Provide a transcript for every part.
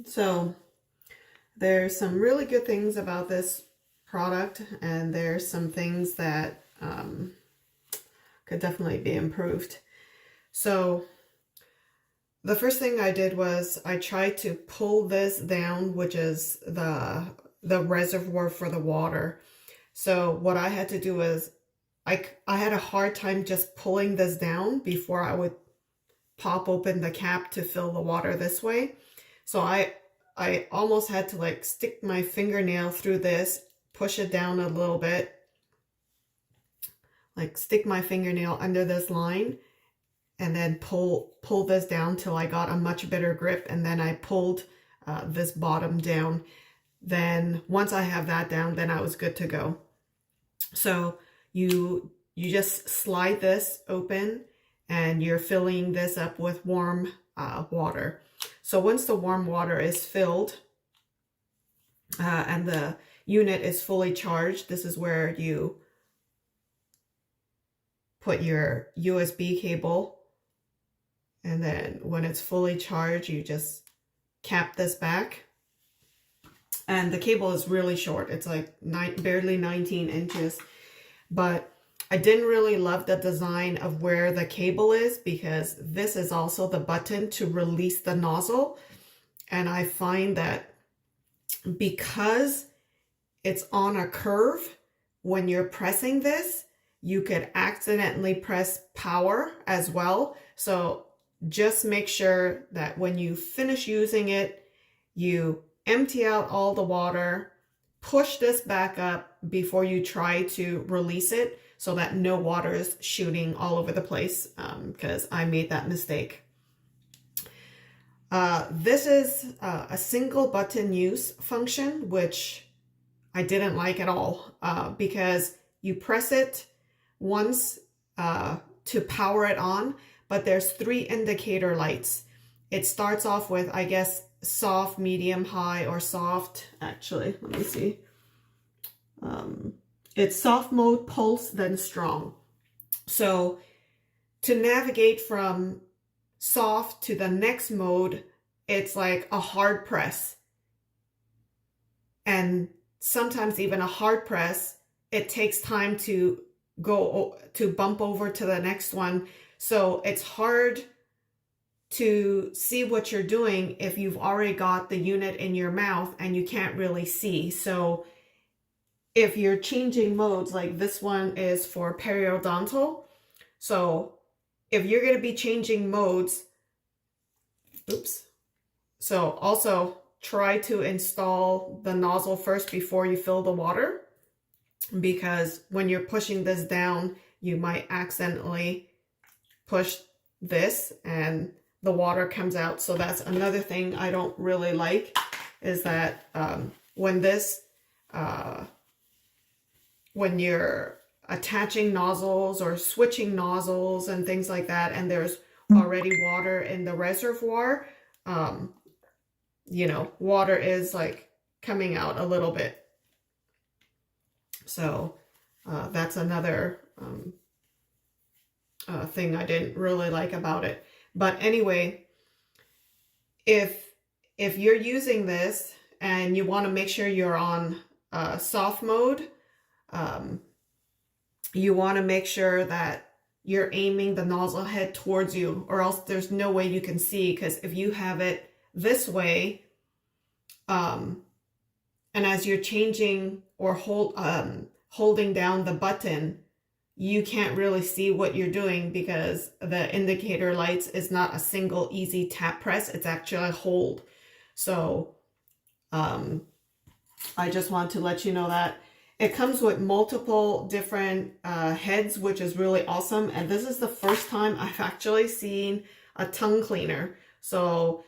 So there's some really good things about this product, and there's some things that could definitely be improved. So the first thing I did was I tried to pull this down, which is the reservoir for the water. So what I had to do is I had a hard time just pulling this down before I would pop open the cap to fill the water this way. So I almost had to like stick my fingernail through this, push it down a little bit, like stick my fingernail under this line, and then pull this down till I got a much better grip, and then I pulled this bottom down. Then once I have that down, then I was good to go. So you just slide this open, and you're filling this up with warm water. So once the warm water is filled and the unit is fully charged, this is where you put your USB cable. And then when it's fully charged, you just cap this back. And the cable is really short. It's like barely 19 inches. But I didn't really love the design of where the cable is, because this is also the button to release the nozzle. And I find that because it's on a curve, when you're pressing this, you could accidentally press power as well. So just make sure that when you finish using it, you empty out all the water, push this back up before you try to release it, so that no water is shooting all over the place, because I made that mistake. This is a single button use function, which I didn't like at all, because you press it once to power it on, but there's 3 indicator lights. It starts off with, I guess, soft, medium, high, or soft. Actually, let me see. It's soft mode, pulse, then strong. So to navigate from soft to the next mode, it's like a hard press. And sometimes even a hard press, it takes time to bump over to the next one. So it's hard to see what you're doing if you've already got the unit in your mouth and you can't really see. So if you're changing modes, like this one is for periodontal. So if you're going to be changing modes, so also try to install the nozzle first before you fill the water, because when you're pushing this down, you might accidentally push this and the water comes out. So that's another thing I don't really like, is that when you're attaching nozzles or switching nozzles and things like that, and there's already water in the reservoir, you know, water is like coming out a little bit. So that's another thing I didn't really like about it. But anyway, if you're using this and you want to make sure you're on soft mode, you want to make sure that you're aiming the nozzle head towards you, or else there's no way you can see. Because if you have it this way, and as you're changing or holding down the button, you can't really see what you're doing, because the indicator lights is not a single easy tap press. It's actually a hold. So I just want to let you know that it comes with multiple different heads, which is really awesome. And this is the first time I've actually seen a tongue cleaner. So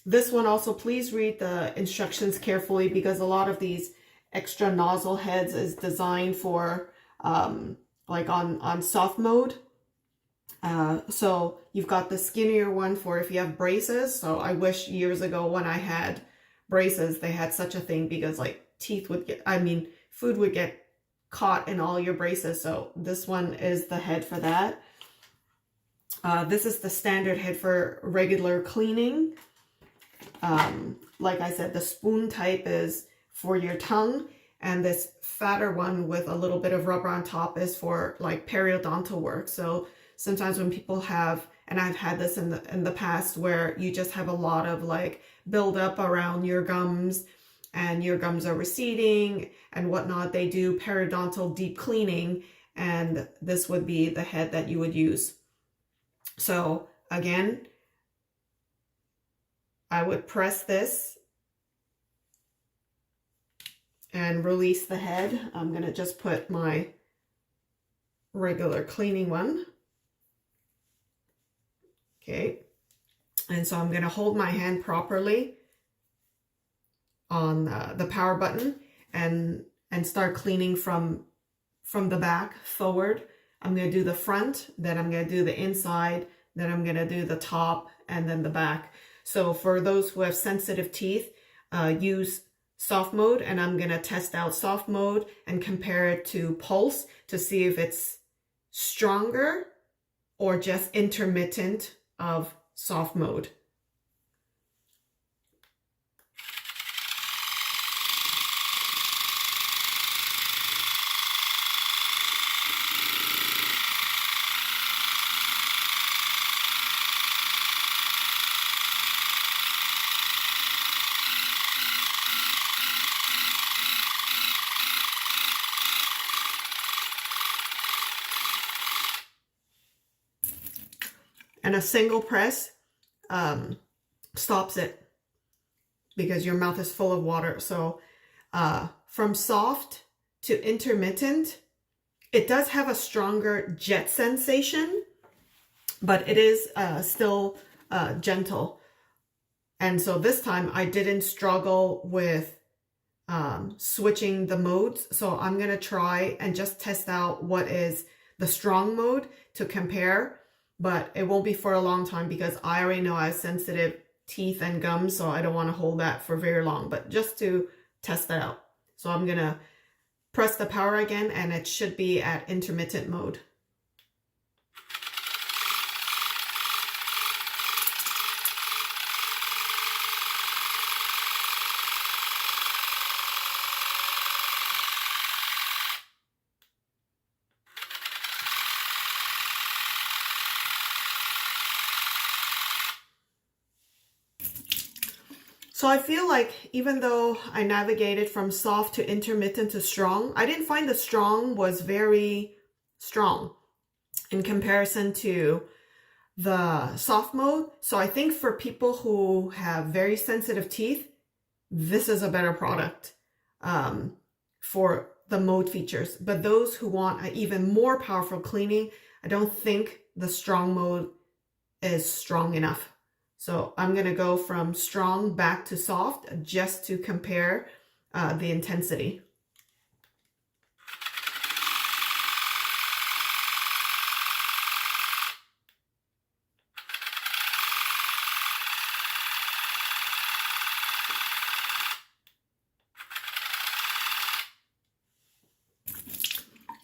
this one also, please read the instructions carefully, because a lot of these extra nozzle heads is designed for like on soft mode. So you've got the skinnier one for if you have braces. So I wish years ago when I had braces, they had such a thing, because like food would get caught in all your braces. So this one is the head for that. This is the standard head for regular cleaning. Like I said, the spoon type is for your tongue, and this fatter one with a little bit of rubber on top is for like periodontal work. So sometimes when people have, and I've had this in the past, where you just have a lot of like buildup around your gums and your gums are receding and whatnot, they do periodontal deep cleaning, and this would be the head that you would use. So again, I would press this and release the head. I'm going to just put my regular cleaning one. Okay. And so I'm going to hold my hand properly on the power button and start cleaning from the back forward. I'm going to do the front, then I'm going to do the inside, then I'm going to do the top, and then the back. So for those who have sensitive teeth, use soft mode, and I'm going to test out soft mode and compare it to pulse to see if it's stronger or just intermittent of soft mode. And a single press stops it because your mouth is full of water. So from soft to intermittent, it does have a stronger jet sensation, but it is still gentle. And so this time I didn't struggle with switching the modes. So I'm going to try and just test out what is the strong mode to compare. But it won't be for a long time because I already know I have sensitive teeth and gums, so I don't want to hold that for very long, but just to test that out. So I'm going to press the power again, and it should be at intermittent mode. So I feel like even though I navigated from soft to intermittent to strong, I didn't find the strong was very strong in comparison to the soft mode. So I think for people who have very sensitive teeth, this is a better product for the mode features. But those who want an even more powerful cleaning, I don't think the strong mode is strong enough. So I'm going to go from strong back to soft just to compare the intensity.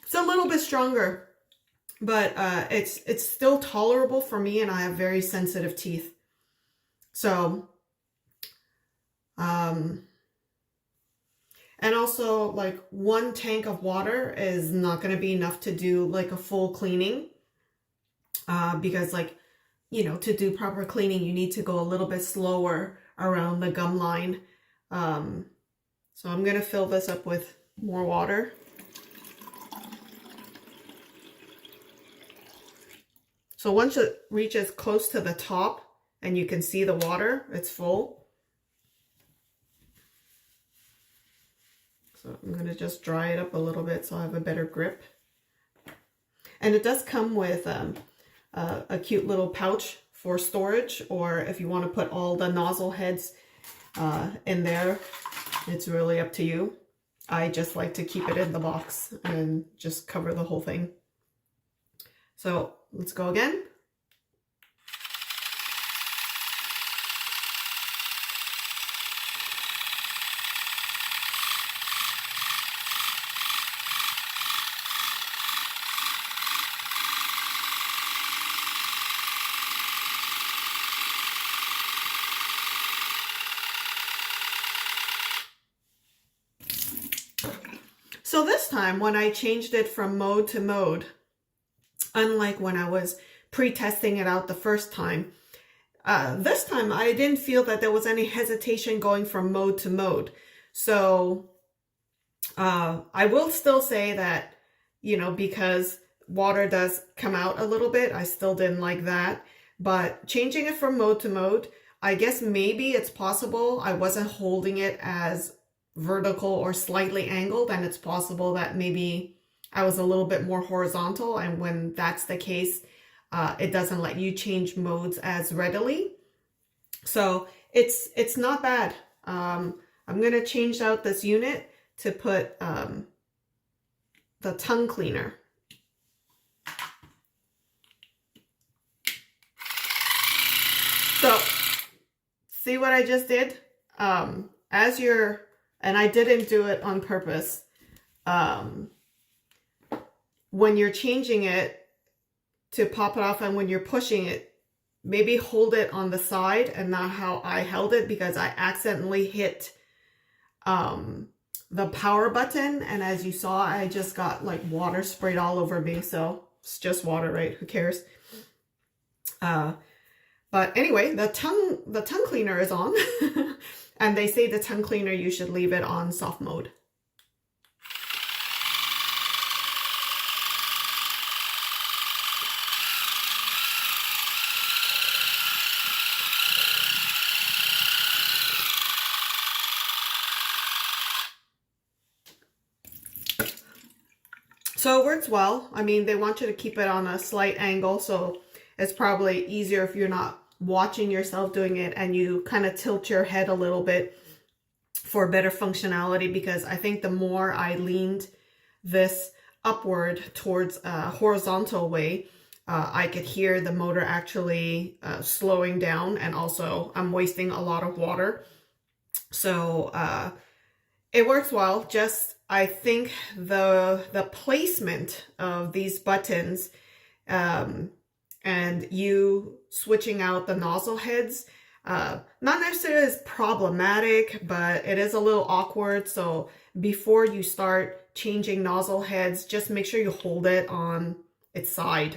It's a little bit stronger, but it's still tolerable for me, and I have very sensitive teeth. So, and also like 1 tank of water is not going to be enough to do like a full cleaning, because like, you know, to do proper cleaning, you need to go a little bit slower around the gum line. So I'm going to fill this up with more water. So once it reaches close to the top, and you can see the water, it's full. So I'm going to just dry it up a little bit so I have a better grip. And it does come with a cute little pouch for storage, or if you want to put all the nozzle heads in there, it's really up to you. I just like to keep it in the box and just cover the whole thing. So let's go again. So this time when I changed it from mode to mode, unlike when I was pre-testing it out the first time, this time I didn't feel that there was any hesitation going from mode to mode. So I will still say that, you know, because water does come out a little bit, I still didn't like that. But changing it from mode to mode, I guess maybe it's possible I wasn't holding it as vertical or slightly angled, and it's possible that maybe I was a little bit more horizontal, and when that's the case, it doesn't let you change modes as readily. So it's not bad. I'm gonna change out this unit to put the tongue cleaner. So see what I just did? And I didn't do it on purpose. When you're changing it to pop it off and when you're pushing it, maybe hold it on the side and not how I held it, because I accidentally hit the power button, and as you saw, I just got like water sprayed all over me. So it's just water, right? Who cares? But anyway, the tongue cleaner is on. And they say the tongue cleaner, you should leave it on soft mode. So it works well. I mean, they want you to keep it on a slight angle, so it's probably easier if you're not watching yourself doing it and you kind of tilt your head a little bit for better functionality, because I think the more I leaned this upward towards a horizontal way, I could hear the motor actually slowing down, and also I'm wasting a lot of water. So it works well. Just I think the placement of these buttons and you switching out the nozzle heads, not necessarily as problematic, but it is a little awkward. So before you start changing nozzle heads, just make sure you hold it on its side.